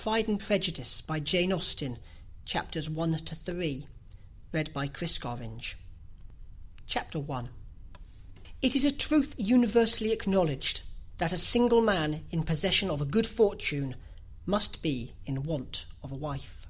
Pride and Prejudice by Jane Austen, chapters 1 to 3, read by Chris Gorringe. Chapter 1. It is a truth universally acknowledged that a single man in possession of a good fortune must be in want of a wife.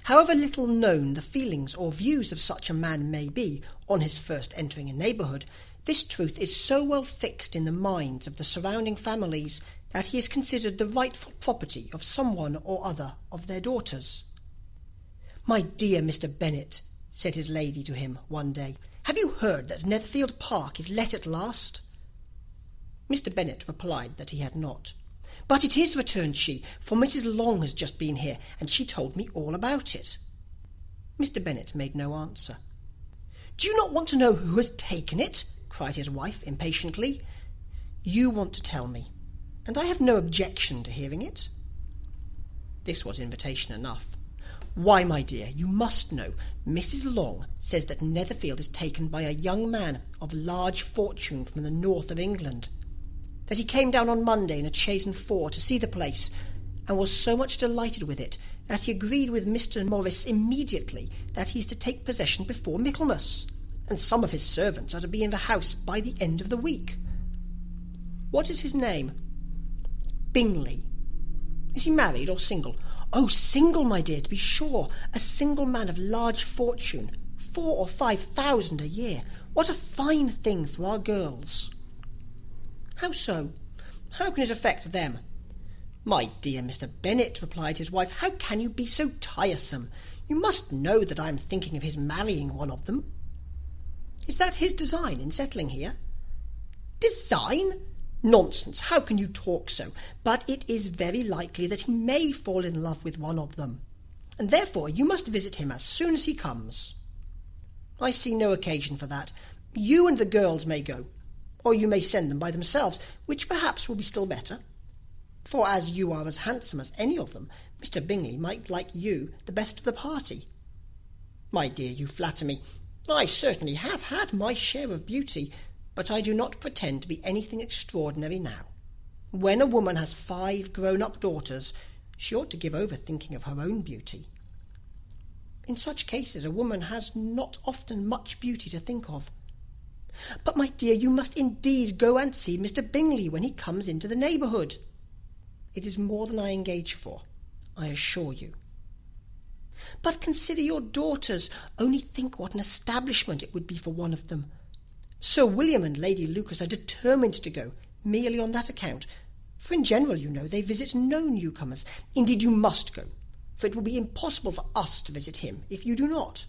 However little known the feelings or views of such a man may be on his first entering a neighbourhood, this truth is so well fixed in the minds of the surrounding families that he is considered the rightful property of some one or other of their daughters. "My dear Mr. Bennet," said his lady to him one day, "have you heard that Netherfield Park is let at last?" Mr. Bennet replied that he had not. "But it is," returned she, "for Mrs. Long has just been here, and she told me all about it." Mr. Bennet made no answer. "Do you not want to know who has taken it?" cried his wife impatiently. "You want to tell me, and I have no objection to hearing it." This was invitation enough. "Why, my dear, you must know. Mrs. Long says that Netherfield is taken by a young man of large fortune from the north of England, that he came down on Monday in a chaise and four to see the place, and was so much delighted with it that he agreed with Mr. Morris immediately that he is to take possession before Michaelmas, and some of his servants are to be in the house by the end of the week." "What is his name?" "Bingley." "Is he married or single?" "Oh, single, my dear, to be sure. A single man of large fortune, 4,000 or 5,000 a year. What a fine thing for our girls!" "How so? How can it affect them?" "My dear Mr. Bennet," replied his wife, "how can you be so tiresome? You must know that I am thinking of his marrying one of them." "Is that his design in settling here?" "Design? Nonsense! How can you talk so? But it is very likely that he may fall in love with one of them, and therefore you must visit him as soon as he comes." "I see no occasion for that. You and the girls may go, or you may send them by themselves, which perhaps will be still better; for as you are as handsome as any of them, Mr. Bingley might like you the best of the party." "My dear, you flatter me. I certainly have had my share of beauty, but I do not pretend to be anything extraordinary now. When a woman has 5 grown-up daughters, she ought to give over thinking of her own beauty. In such cases a woman has not often much beauty to think of. But, my dear, you must indeed go and see Mr. Bingley when he comes into the neighbourhood. It is more than I engage for, I assure you. But consider your daughters. Only think what an establishment it would be for one of them. Sir William and Lady Lucas are determined to go, merely on that account, for in general, you know, they visit no newcomers. Indeed, you must go, for it will be impossible for us to visit him if you do not."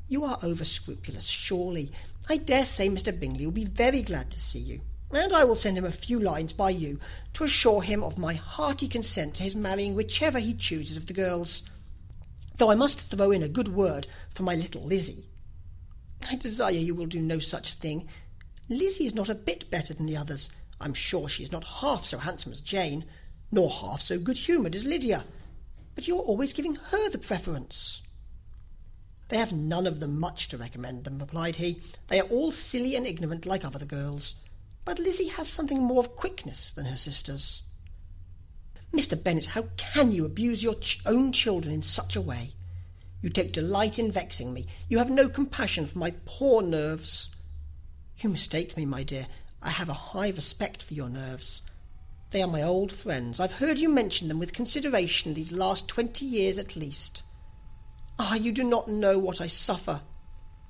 "You are over-scrupulous, surely. I dare say Mr. Bingley will be very glad to see you, and I will send him a few lines by you to assure him of my hearty consent to his marrying whichever he chooses of the girls, though I must throw in a good word for my little Lizzie." "I desire you will do no such thing. Lizzie is not a bit better than the others. I'm sure she is not half so handsome as Jane, nor half so good-humoured as Lydia. But you are always giving her the preference." "They have none of them much to recommend them," replied he. "They are all silly and ignorant like other girls. But Lizzie has something more of quickness than her sisters." "Mr. Bennet, how can you abuse your own children in such a way? You take delight in vexing me. You have no compassion for my poor nerves." "You mistake me, my dear. I have a high respect for your nerves. They are my old friends. I've heard you mention them with consideration these last 20 years at least. Ah, you do not know what I suffer.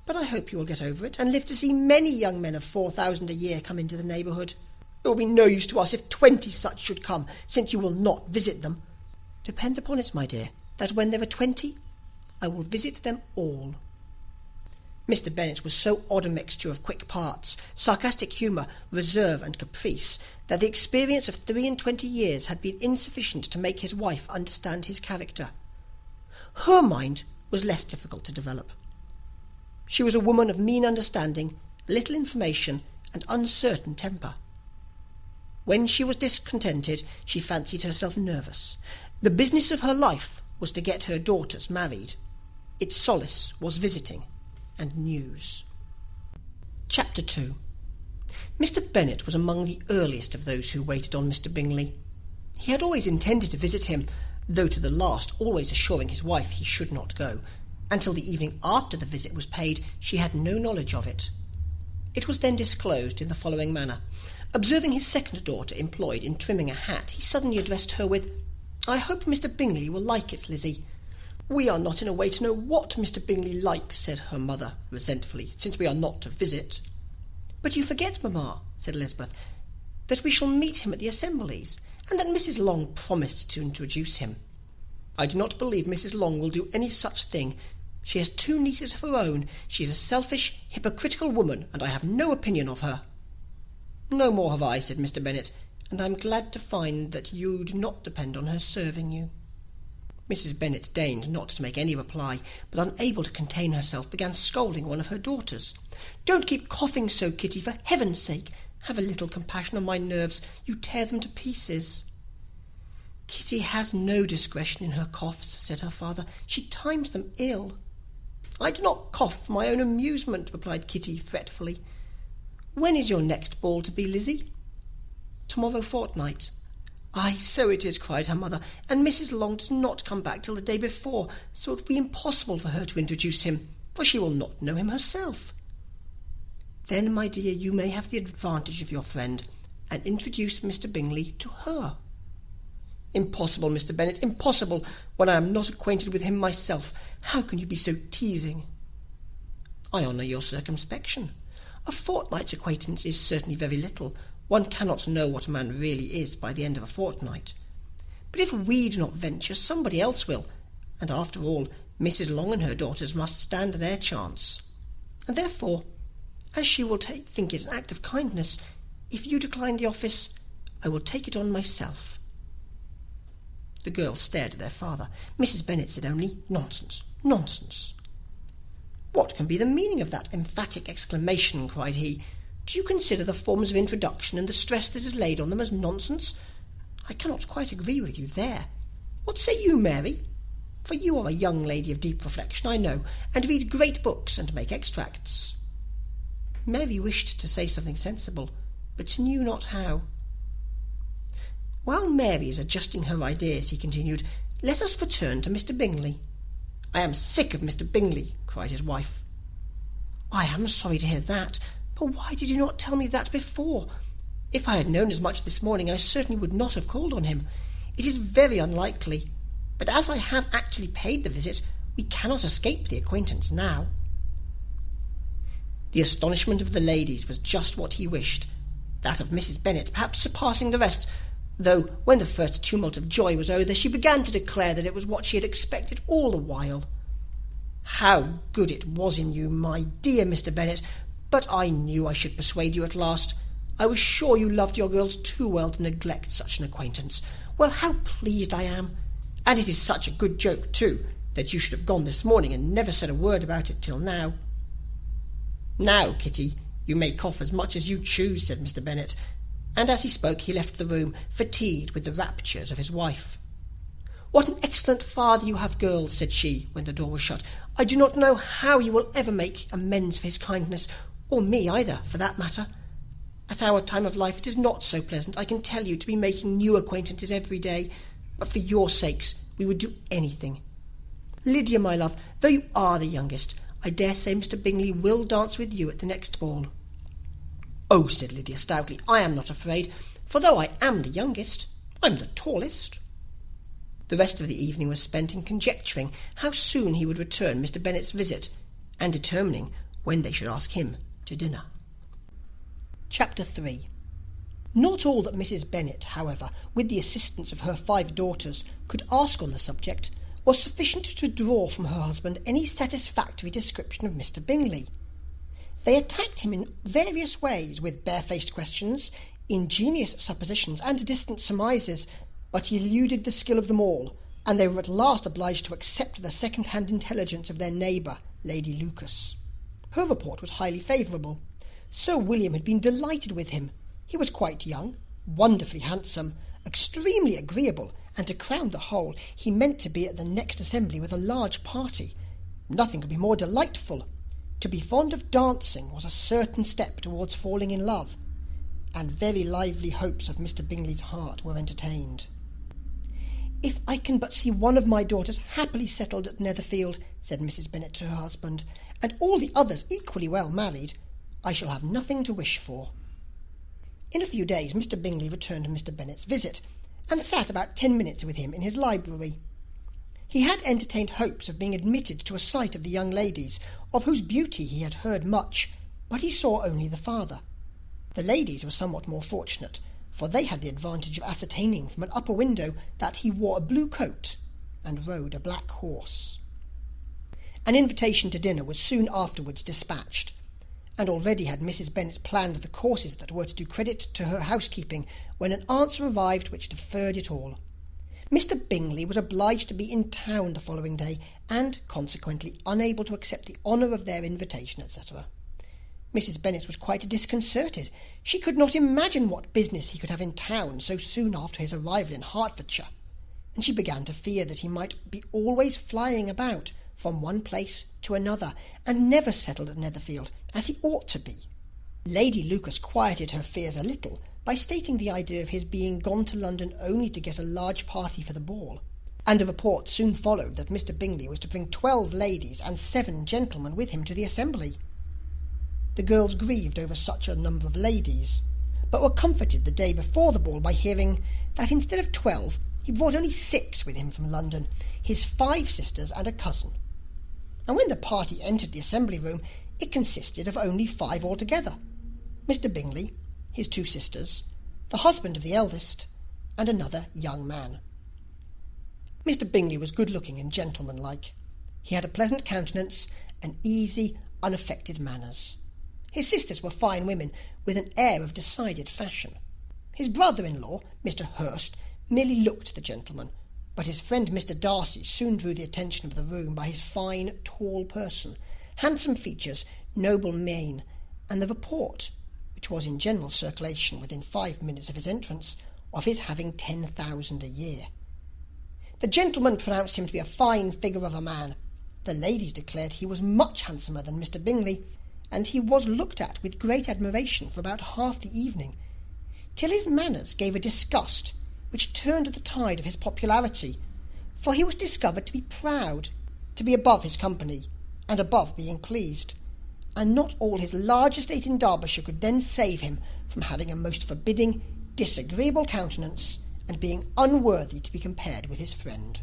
But I hope you will get over it, and live to see many young men of 4,000 a year come into the neighbourhood. It will be no use to us if 20 such should come, since you will not visit them. Depend upon it, my dear, that when there are 20, I will visit them all." Mr. Bennet was so odd a mixture of quick parts, sarcastic humour, reserve, and caprice, that the experience of 23 years had been insufficient to make his wife understand his character. Her mind was less difficult to develop. She was a woman of mean understanding, little information, and uncertain temper. When she was discontented, she fancied herself nervous. The business of her life was to get her daughters married. Its solace was visiting and news. Chapter 2. Mr. Bennet was among the earliest of those who waited on Mr. Bingley. He had always intended to visit him, though to the last always assuring his wife he should not go. Until the evening after the visit was paid, she had no knowledge of it. It was then disclosed in the following manner. Observing his second daughter employed in trimming a hat, he suddenly addressed her with, "I hope Mr. Bingley will like it, Lizzie." "We are not in a way to know what Mr. Bingley likes," said her mother resentfully, "since we are not to visit." "But you forget, mamma," said Elizabeth, "that we shall meet him at the assemblies, and that Mrs. Long promised to introduce him." "I do not believe Mrs. Long will do any such thing. She has 2 nieces of her own. She is a selfish, hypocritical woman, and I have no opinion of her." "No more have I," said Mr. Bennet, "and I am glad to find that you do not depend on her serving you." Mrs. Bennet deigned not to make any reply, but unable to contain herself, began scolding one of her daughters. "Don't keep coughing so, Kitty, for heaven's sake. Have a little compassion on my nerves. You tear them to pieces." "Kitty has no discretion in her coughs," said her father. "She times them ill." "I do not cough for my own amusement," replied Kitty fretfully. "When is your next ball to be, Lizzie?" "Tomorrow fortnight." "Ay, so it is," cried her mother, "and Mrs. Long does not come back till the day before, so it will be impossible for her to introduce him, for she will not know him herself." "Then, my dear, you may have the advantage of your friend, and introduce Mr. Bingley to her." "Impossible, Mr. Bennet, impossible, when I am not acquainted with him myself. How can you be so teasing?" "I honour your circumspection. A fortnight's acquaintance is certainly very little. One cannot know what a man really is by the end of a fortnight. But if we do not venture, somebody else will, and after all, Mrs. Long and her daughters must stand their chance. And therefore, as she will think it an act of kindness, if you decline the office, I will take it on myself." The girls stared at their father. Mrs. Bennet said only, "Nonsense, nonsense." "What can be the meaning of that emphatic exclamation?" cried he. "Do you consider the forms of introduction and the stress that is laid on them as nonsense? I cannot quite agree with you there. What say you, Mary? For you are a young lady of deep reflection, I know, and read great books and make extracts." Mary wished to say something sensible, but knew not how. "While Mary is adjusting her ideas," he continued, "let us return to Mr. Bingley." "I am sick of Mr. Bingley," cried his wife. "I am sorry to hear that. But why did you not tell me that before? If I had known as much this morning, I certainly would not have called on him. It is very unlikely, but as I have actually paid the visit, we cannot escape the acquaintance now." The astonishment of the ladies was just what he wished, that of Mrs. Bennet perhaps surpassing the rest, though when the first tumult of joy was over, she began to declare that it was what she had expected all the while. "How good it was in you, my dear Mr. Bennet! But I knew I should persuade you at last. I was sure you loved your girls too well to neglect such an acquaintance. Well, how pleased I am! And it is such a good joke, too, that you should have gone this morning and never said a word about it till now." "Now, Kitty, you may cough as much as you choose," said Mr. Bennet, and as he spoke he left the room, fatigued with the raptures of his wife. "What an excellent father you have, girls," said she, when the door was shut. "I do not know how you will ever make amends for his kindness, or me either, for that matter. At our time of life it is not so pleasant, I can tell you, to be making new acquaintances every day, but for your sakes we would do anything. Lydia, my love, though you are the youngest, I dare say Mr. Bingley will dance with you at the next ball." "Oh," said Lydia stoutly, "I am not afraid, for though I am the youngest, I'm the tallest." The rest of the evening was spent in conjecturing how soon he would return Mr. Bennet's visit, and determining when they should ask him to dinner. Chapter 3. Not all that Mrs. Bennet, however, with the assistance of her 5 daughters, could ask on the subject, was sufficient to draw from her husband any satisfactory description of Mr. Bingley. They attacked him in various ways, with barefaced questions, ingenious suppositions, and distant surmises, but he eluded the skill of them all, and they were at last obliged to accept the second-hand intelligence of their neighbour, Lady Lucas. Her report was highly favourable. Sir William had been delighted with him. He was quite young, wonderfully handsome, extremely agreeable, and to crown the whole, he meant to be at the next assembly with a large party. Nothing could be more delightful. To be fond of dancing was a certain step towards falling in love, and very lively hopes of Mr. Bingley's heart were entertained. "If I can but see one of my daughters happily settled at Netherfield," said Mrs. Bennet to her husband, "and all the others equally well married, I shall have nothing to wish for." In a few days Mr. Bingley returned Mr. Bennet's visit, and sat about 10 minutes with him in his library. He had entertained hopes of being admitted to a sight of the young ladies, of whose beauty he had heard much, but he saw only the father. The ladies were somewhat more fortunate, for they had the advantage of ascertaining from an upper window that he wore a blue coat and rode a black horse. An invitation to dinner was soon afterwards dispatched, and already had Mrs. Bennet planned the courses that were to do credit to her housekeeping, when an answer arrived which deferred it all. Mr. Bingley was obliged to be in town the following day, and consequently unable to accept the honour of their invitation, etc. Mrs. Bennet was quite disconcerted. She could not imagine what business he could have in town so soon after his arrival in Hertfordshire, and she began to fear that he might be always flying about from one place to another, and never settled at Netherfield, as he ought to be. Lady Lucas quieted her fears a little by stating the idea of his being gone to London only to get a large party for the ball, and a report soon followed that Mr. Bingley was to bring 12 ladies and 7 gentlemen with him to the assembly. The girls grieved over such a number of ladies, but were comforted the day before the ball by hearing that instead of 12 he brought only 6 with him from London, his 5 sisters and a cousin. And when the party entered the assembly room, it consisted of only 5 altogether: Mr. Bingley, his 2 sisters, the husband of the eldest, and another young man. Mr. Bingley was good-looking and gentlemanlike. He had a pleasant countenance and easy, unaffected manners. His sisters were fine women, with an air of decided fashion. His brother-in-law, Mr. Hurst, merely looked the gentleman, but his friend Mr. Darcy soon drew the attention of the room by his fine, tall person, handsome features, noble mien, and the report, which was in general circulation within 5 minutes of his entrance, of his having 10,000 a year. The gentleman pronounced him to be a fine figure of a man. The ladies declared he was much handsomer than Mr. Bingley, and he was looked at with great admiration for about half the evening, till his manners gave a disgust which turned the tide of his popularity, for he was discovered to be proud, to be above his company, and above being pleased, and not all his large estate in Derbyshire could then save him from having a most forbidding, disagreeable countenance, and being unworthy to be compared with his friend.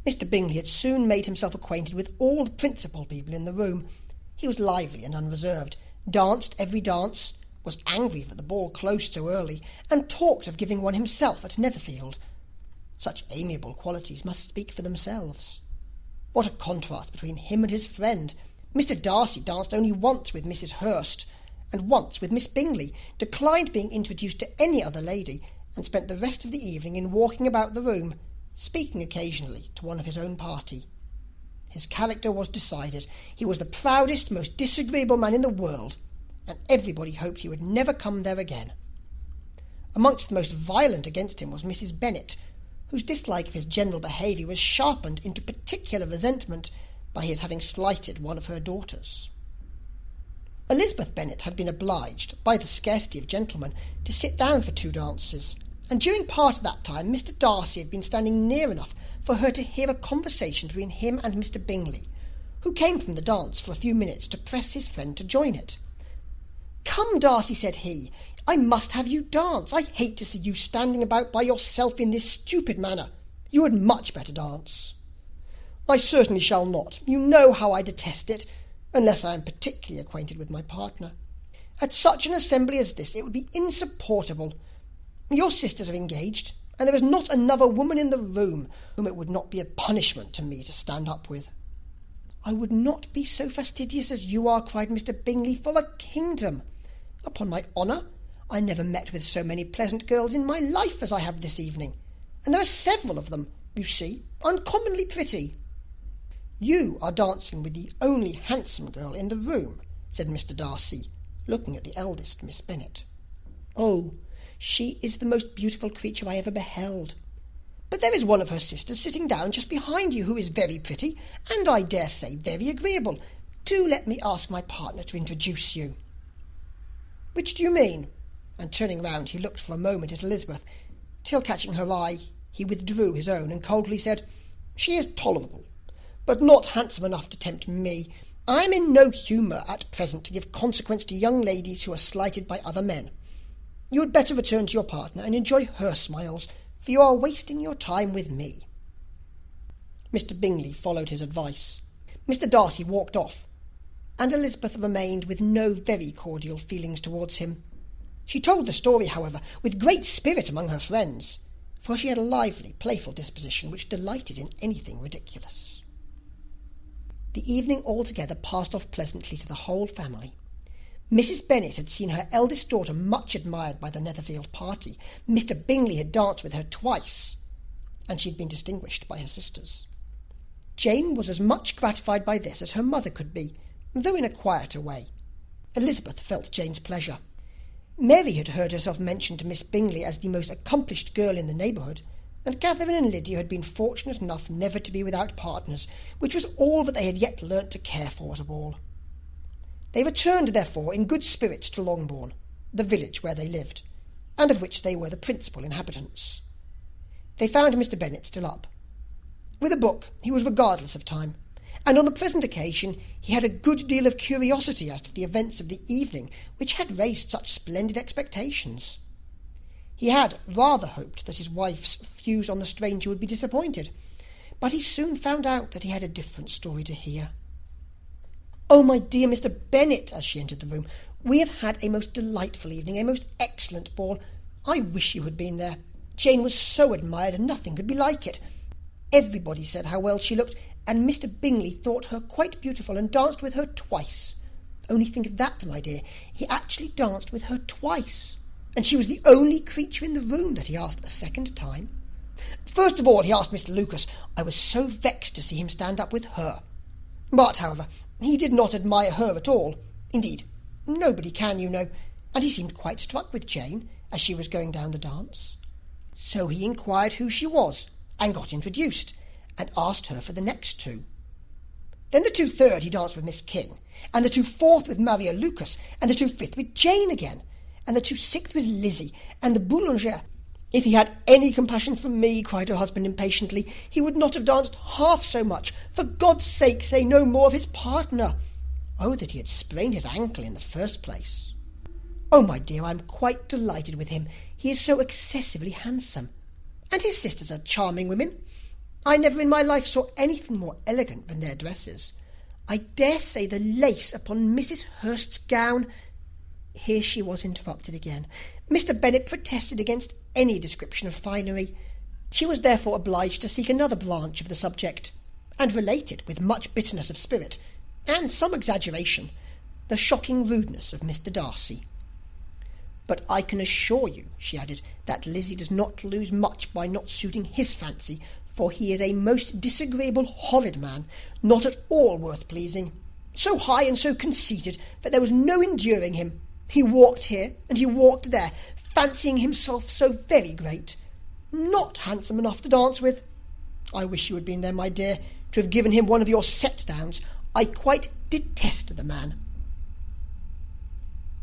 Mr. Bingley had soon made himself acquainted with all the principal people in the room. He was lively and unreserved, danced every dance, was angry that the ball closed so early, and talked of giving one himself at Netherfield. Such amiable qualities must speak for themselves. What a contrast between him and his friend! Mr. Darcy danced only once with Mrs. Hurst, and once with Miss Bingley, declined being introduced to any other lady, and spent the rest of the evening in walking about the room, speaking occasionally to one of his own party. His character was decided. He was the proudest, most disagreeable man in the world, and everybody hoped he would never come there again. Amongst the most violent against him was Mrs. Bennet, whose dislike of his general behaviour was sharpened into particular resentment by his having slighted one of her daughters. Elizabeth Bennet had been obliged, by the scarcity of gentlemen, to sit down for 2 dances, and during part of that time Mr. Darcy had been standing near enough for her to hear a conversation between him and Mr. Bingley, who came from the dance for a few minutes to press his friend to join it. "Come, Darcy," said he, "I must have you dance. I hate to see you standing about by yourself in this stupid manner. You had much better dance." "I certainly shall not. You know how I detest it, unless I am particularly acquainted with my partner. At such an assembly as this it would be insupportable. Your sisters are engaged, and there is not another woman in the room whom it would not be a punishment to me to stand up with." "I would not be so fastidious as you are," cried Mr. Bingley, "for a kingdom. Upon my honour, I never met with so many pleasant girls in my life as I have this evening, and there are several of them, you see, uncommonly pretty." "You are dancing with the only handsome girl in the room," said Mr. Darcy, looking at the eldest Miss Bennet. "Oh, she is the most beautiful creature I ever beheld. But there is one of her sisters sitting down just behind you, who is very pretty, and I dare say very agreeable. Do let me ask my partner to introduce you." "Which do you mean?" And turning round, he looked for a moment at Elizabeth, till catching her eye, He withdrew his own and coldly said, "She is tolerable, but not handsome enough to tempt me. I am in no humour at present to give consequence to young ladies who are slighted by other men. You had better return to your partner and enjoy her smiles, for you are wasting your time with me." Mr. Bingley followed his advice. Mr. Darcy walked off, and Elizabeth remained with no very cordial feelings towards him. She told the story, however, with great spirit among her friends, for she had a lively, playful disposition which delighted in anything ridiculous. The evening altogether passed off pleasantly to the whole family. Mrs. Bennet had seen her eldest daughter much admired by the Netherfield party. Mr. Bingley had danced with her twice, and she had been distinguished by her sisters. Jane was as much gratified by this as her mother could be, though in a quieter way. Elizabeth felt Jane's pleasure. Mary had heard herself mentioned to Miss Bingley as the most accomplished girl in the neighbourhood, and Catherine and Lydia had been fortunate enough never to be without partners, which was all that they had yet learnt to care for at a ball. They returned, therefore, in good spirits to Longbourn, the village where they lived, and of which they were the principal inhabitants. They found Mr. Bennet still up. With a book he was regardless of time, and on the present occasion he had a good deal of curiosity as to the events of the evening, which had raised such splendid expectations. He had rather hoped that his wife's views on the stranger would be disappointed, but he soon found out that he had a different story to hear. "Oh, my dear Mr. Bennet," as she entered the room, "we have had a most delightful evening, a most excellent ball. I wish you had been there. Jane was so admired, and nothing could be like it. Everybody said how well she looked, and Mr. Bingley thought her quite beautiful, and danced with her twice. Only think of that, my dear. He actually danced with her twice, and she was the only creature in the room that he asked a second time. First of all, he asked Mr. Lucas. I was so vexed to see him stand up with her. But, however, he did not admire her at all. Indeed, nobody can, you know, and he seemed quite struck with Jane as she was going down the dance. So he inquired who she was, and got introduced, and asked her for the next two. Then the 2/3 he danced with Miss King, and the 2/4 with Maria Lucas, and the 2/5 with Jane again, and the 2/6 with Lizzie, and the Boulanger. If he had any compassion for me, cried her husband impatiently, he would not have danced half so much. For God's sake, say no more of his partner. Oh, that he had sprained his ankle in the first place. Oh, my dear, I am quite delighted with him. He is so excessively handsome. And his sisters are charming women. I never in my life saw anything more elegant than their dresses. I dare say the lace upon Mrs. Hurst's gown—" Here she was interrupted again. Mr. Bennet protested against any description of finery. She was therefore obliged to seek another branch of the subject, and related, with much bitterness of spirit, and some exaggeration, the shocking rudeness of Mr. Darcy. "But I can assure you," she added, "that Lizzie does not lose much by not suiting his fancy, for he is a most disagreeable, horrid man, not at all worth pleasing. So high and so conceited that there was no enduring him. He walked here and he walked there, fancying himself so very great. Not handsome enough to dance with. I wish you had been there, my dear, to have given him one of your set-downs. I quite detest the man."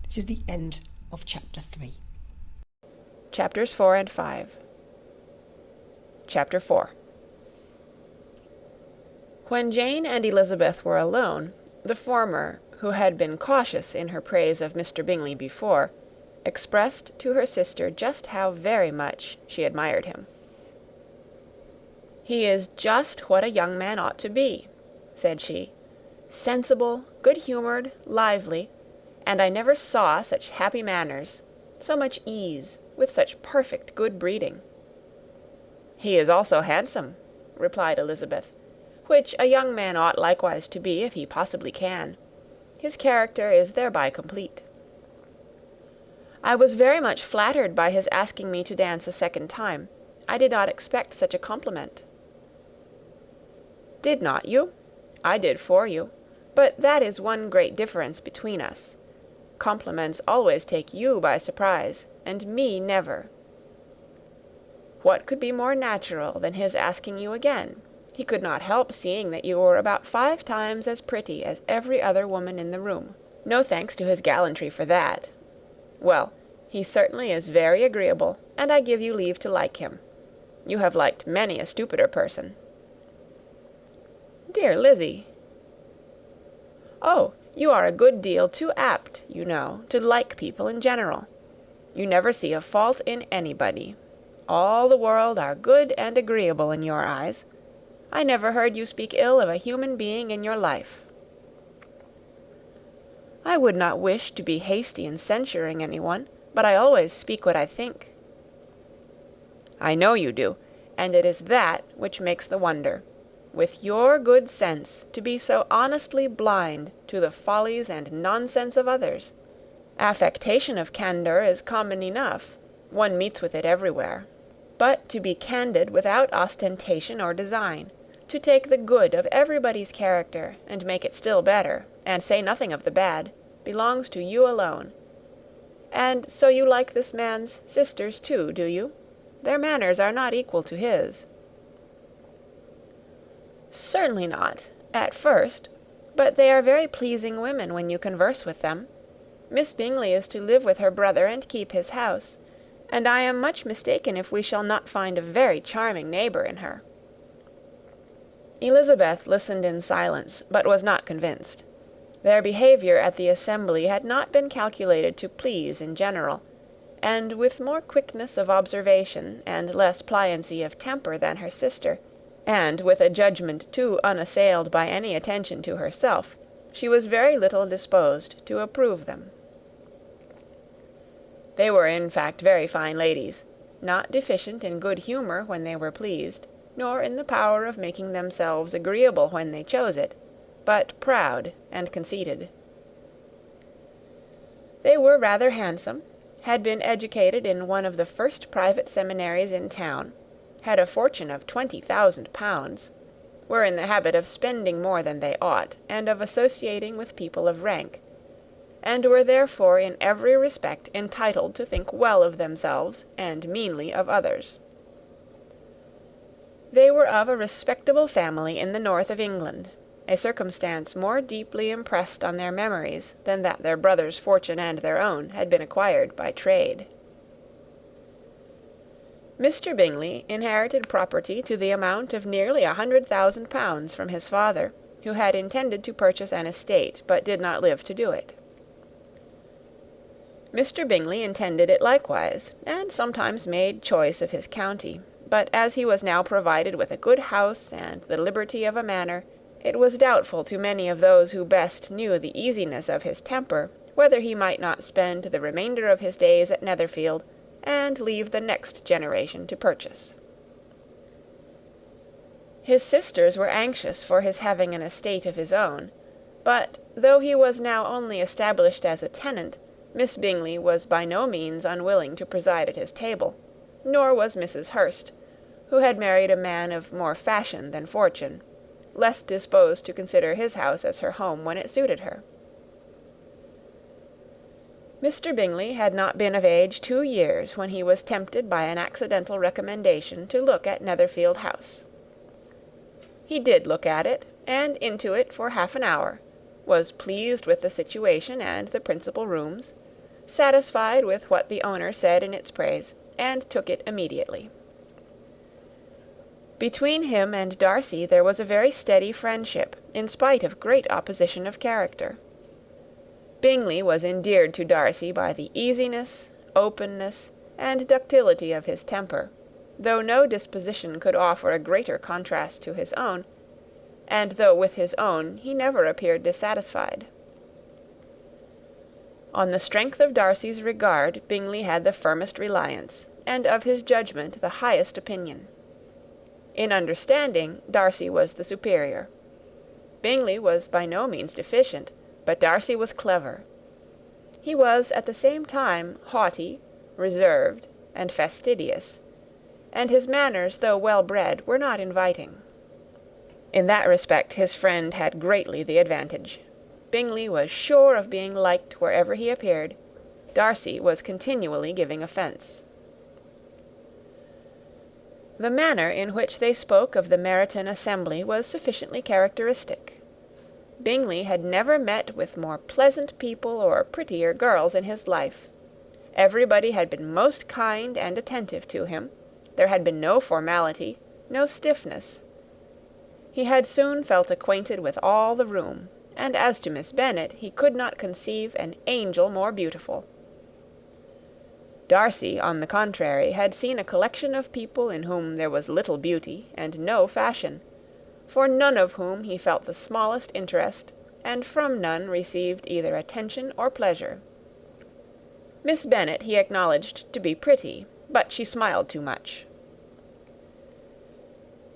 This is the end of chapter 3. Chapters 4 and 5. Chapter 4. When Jane and Elizabeth were alone, the former, who had been cautious in her praise of Mr. Bingley before, expressed to her sister just how very much she admired him. "He is just what a young man ought to be," said she, "sensible, good-humoured, lively, and I never saw such happy manners, so much ease, with such perfect good breeding." "He is also handsome," replied Elizabeth, "which a young man ought likewise to be, if he possibly can. His character is thereby complete." "I was very much flattered by his asking me to dance a second time. I did not expect such a compliment." "Did not you? I did for you. But that is one great difference between us. Compliments always take you by surprise, and me never." "What could be more natural than his asking you again? He could not help seeing that you were about 5 times as pretty as every other woman in the room. No thanks to his gallantry for that. Well, he certainly is very agreeable, and I give you leave to like him. You have liked many a stupider person." "Dear Lizzy!" "Oh, you are a good deal too apt, you know, to like people in general. You never see a fault in anybody. All the world are good and agreeable in your eyes. I never heard you speak ill of a human being in your life." "I would not wish to be hasty in censuring anyone, but I always speak what I think." "I know you do, and it is that which makes the wonder. With your good sense, to be so honestly blind to the follies and nonsense of others. Affectation of candour is common enough, one meets with it everywhere. But to be candid without ostentation or design, to take the good of everybody's character and make it still better, and say nothing of the bad, belongs to you alone. And so you like this man's sisters too, do you? Their manners are not equal to his." "Certainly not, at first, but they are very pleasing women when you converse with them. Miss Bingley is to live with her brother and keep his house, and I am much mistaken if we shall not find a very charming neighbour in her." Elizabeth listened in silence, but was not convinced. Their behaviour at the assembly had not been calculated to please in general, and with more quickness of observation and less pliancy of temper than her sister, and with a judgment too unassailed by any attention to herself, she was very little disposed to approve them. They were in fact very fine ladies, not deficient in good humour when they were pleased, nor in the power of making themselves agreeable when they chose it, but proud and conceited. They were rather handsome, had been educated in one of the first private seminaries in town, had a fortune of 20,000 pounds, were in the habit of spending more than they ought, and of associating with people of rank, and were therefore in every respect entitled to think well of themselves and meanly of others. They were of a respectable family in the north of England, a circumstance more deeply impressed on their memories than that their brother's fortune and their own had been acquired by trade. Mr. Bingley inherited property to the amount of nearly 100,000 pounds from his father, who had intended to purchase an estate, but did not live to do it. Mr. Bingley intended it likewise, and sometimes made choice of his county, but as he was now provided with a good house and the liberty of a manor, it was doubtful to many of those who best knew the easiness of his temper, whether he might not spend the remainder of his days at Netherfield, and leave the next generation to purchase. His sisters were anxious for his having an estate of his own, but though he was now only established as a tenant, Miss Bingley was by no means unwilling to preside at his table, nor was Mrs. Hurst, who had married a man of more fashion than fortune, less disposed to consider his house as her home when it suited her. Mr. Bingley had not been of age 2 years when he was tempted by an accidental recommendation to look at Netherfield House. He did look at it, and into it for half an hour, was pleased with the situation and the principal rooms, satisfied with what the owner said in its praise, and took it immediately. Between him and Darcy there was a very steady friendship, in spite of great opposition of character. Bingley was endeared to Darcy by the easiness, openness, and ductility of his temper, though no disposition could offer a greater contrast to his own, and though with his own he never appeared dissatisfied. On the strength of Darcy's regard, Bingley had the firmest reliance, and of his judgment the highest opinion. In understanding, Darcy was the superior. Bingley was by no means deficient, but Darcy was clever. He was at the same time haughty, reserved, and fastidious, and his manners, though well bred, were not inviting. In that respect his friend had greatly the advantage. Bingley was sure of being liked wherever he appeared. Darcy was continually giving offence. The manner in which they spoke of the Meryton assembly was sufficiently characteristic. Bingley had never met with more pleasant people or prettier girls in his life. Everybody had been most kind and attentive to him, There had been no formality, no stiffness. He had soon felt acquainted with all the room, and as to Miss Bennet, he could not conceive an angel more beautiful. Darcy, on the contrary, had seen a collection of people in whom there was little beauty and no fashion, for none of whom he felt the smallest interest, and from none received either attention or pleasure. Miss Bennet he acknowledged to be pretty, but she smiled too much.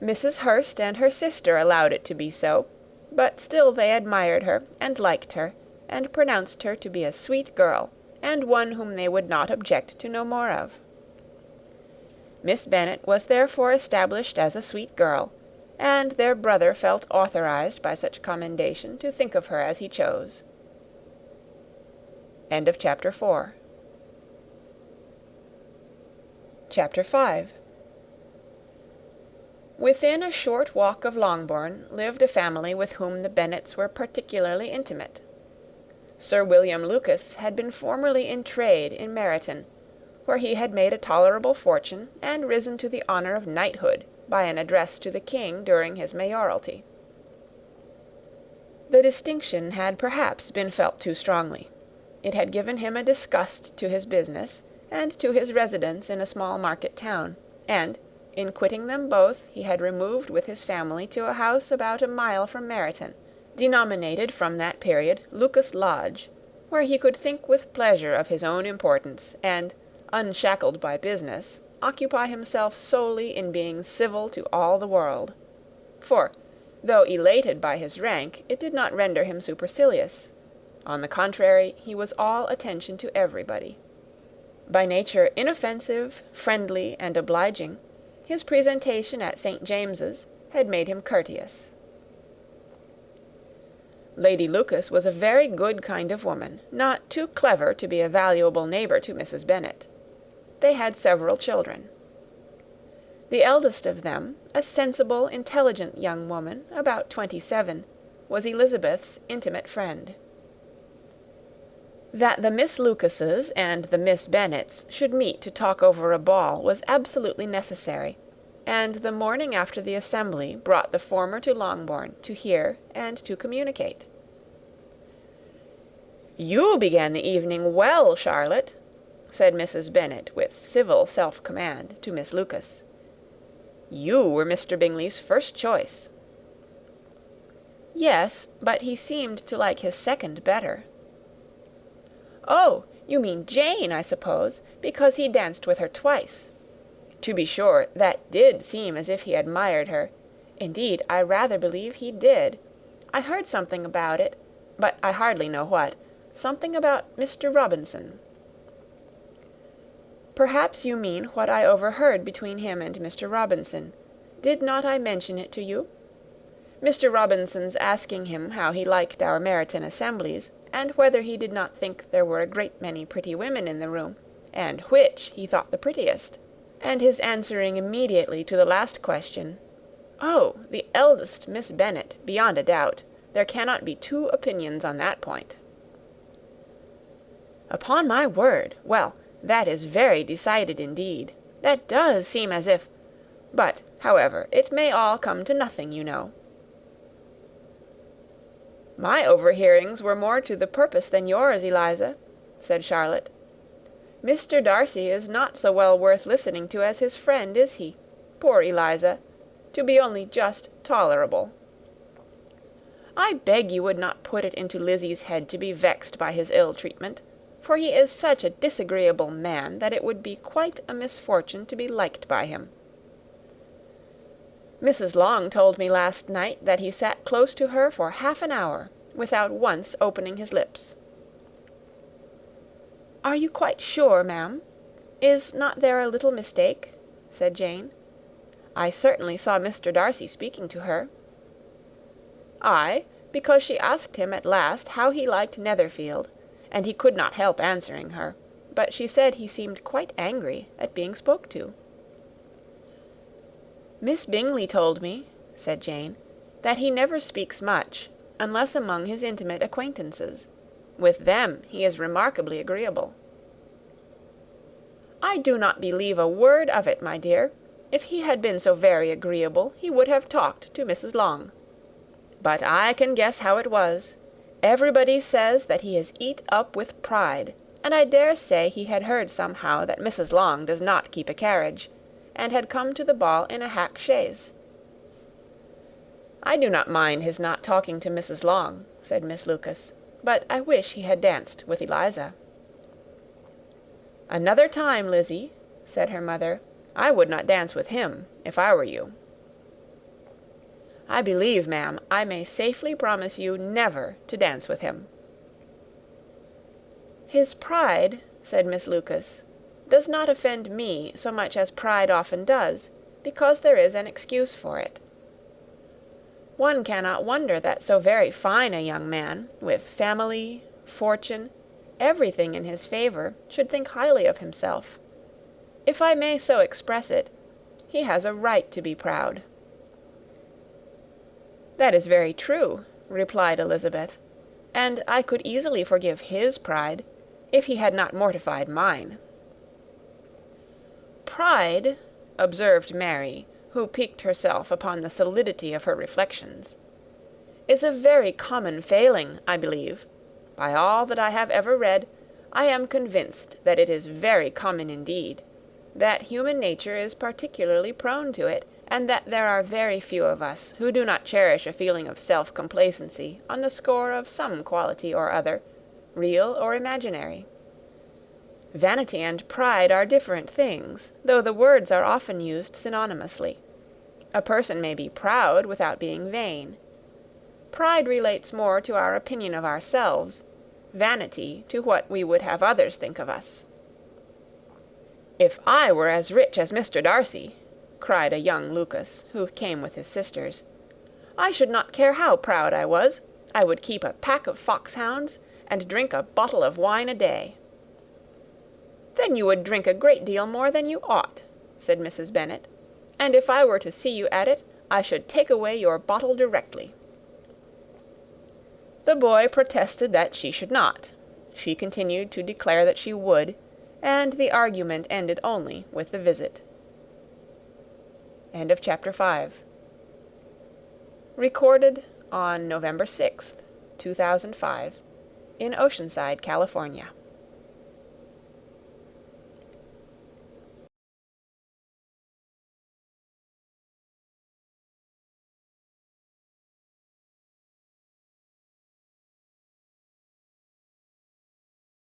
Mrs. Hurst and her sister allowed it to be so, but still they admired her, and liked her, and pronounced her to be a sweet girl, and one whom they would not object to know more of. Miss Bennet was therefore established as a sweet girl, and their brother felt authorized by such commendation to think of her as he chose. End of chapter 4. Chapter 5. Within a short walk of Longbourn lived a family with whom the Bennets were particularly intimate. Sir William Lucas had been formerly in trade in Meryton, where he had made a tolerable fortune, and risen to the honour of knighthood by an address to the king during his mayoralty. The distinction had perhaps been felt too strongly. It had given him a disgust to his business, and to his residence in a small market town, and, in quitting them both, he had removed with his family to a house about a mile from Meryton, denominated from that period Lucas Lodge, where he could think with pleasure of his own importance, and, unshackled by business, occupy himself solely in being civil to all the world. For, though elated by his rank, it did not render him supercilious. On the contrary, he was all attention to everybody. By nature inoffensive, friendly, and obliging, his presentation at St. James's had made him courteous. Lady Lucas was a very good kind of woman, not too clever to be a valuable neighbour to Mrs. Bennet. They had several children. The eldest of them, a sensible, intelligent young woman, about 27, was Elizabeth's intimate friend. That the Miss Lucases and the Miss Bennets should meet to talk over a ball was absolutely necessary, and the morning after the assembly brought the former to Longbourn to hear and to communicate. "You began the evening well, Charlotte," said Mrs. Bennet with civil self-command to Miss Lucas. "You were Mr. Bingley's first choice." "Yes, but he seemed to like his second better." "Oh, you mean Jane, I suppose, because he danced with her twice. To be sure, that did seem as if he admired her. Indeed, I rather believe he did. I heard something about it, but I hardly know what. Something about Mr. Robinson." "Perhaps you mean what I overheard between him and Mr. Robinson. Did not I mention it to you? Mr. Robinson's asking him how he liked our Meryton assemblies, and whether he did not think there were a great many pretty women in the room, and which he thought the prettiest, and his answering immediately to the last question, 'Oh, the eldest Miss Bennet, beyond a doubt. There cannot be two opinions on that point.'" "Upon my word! Well, that is very decided indeed. That does seem as if... But, however, it may all come to nothing, you know." "My overhearings were more to the purpose than yours, Eliza," said Charlotte. "Mr. Darcy is not so well worth listening to as his friend, is he? Poor Eliza! To be only just tolerable. I beg you would not put it into Lizzie's head to be vexed by his ill treatment, for he is such a disagreeable man that it would be quite a misfortune to be liked by him. Mrs. Long told me last night that he sat close to her for half an hour, without once opening his lips." "Are you quite sure, ma'am? Is not there a little mistake?" said Jane. "I certainly saw Mr. Darcy speaking to her." "Aye, because she asked him at last how he liked Netherfield, and he could not help answering her, but she said he seemed quite angry at being spoke to." "Miss Bingley told me," said Jane, "that he never speaks much, unless among his intimate acquaintances. With them he is remarkably agreeable." "I do not believe a word of it, my dear. If he had been so very agreeable, he would have talked to Mrs. Long. But I can guess how it was. Everybody says that he is eat up with pride, and I dare say he had heard somehow that Mrs. Long does not keep a carriage, and had come to the ball in a hack chaise. I do not mind his not talking to Mrs. Long, said Miss Lucas, but I wish he had danced with Eliza. Another time, Lizzy, said her mother, I would not dance with him, if I were you. I believe, ma'am, I may safely promise you never to dance with him. His pride, said Miss Lucas, does not offend me so much as pride often does, because there is an excuse for it. One cannot wonder that so very fine a young man, with family, fortune, everything in his favour, should think highly of himself. If I may so express it, he has a right to be proud. That is very true, replied Elizabeth, and I could easily forgive his pride, if he had not mortified mine. Pride, observed Mary, who piqued herself upon the solidity of her reflections, is a very common failing, I believe. By all that I have ever read, I am convinced that it is very common indeed, that human nature is particularly prone to it, and that there are very few of us who do not cherish a feeling of self-complacency on the score of some quality or other, real or imaginary. Vanity and pride are different things, though the words are often used synonymously. A person may be proud without being vain. Pride relates more to our opinion of ourselves, vanity to what we would have others think of us. If I were as rich as Mr. Darcy, cried a young Lucas, who came with his sisters, I should not care how proud I was. I would keep a pack of foxhounds, and drink a bottle of wine a day. Then you would drink a great deal more than you ought, said Mrs. Bennet, and if I were to see you at it, I should take away your bottle directly. The boy protested that she should not. She continued to declare that she would, and the argument ended only with the visit. End of chapter 5. Recorded on November 6th, 2005, in Oceanside, California.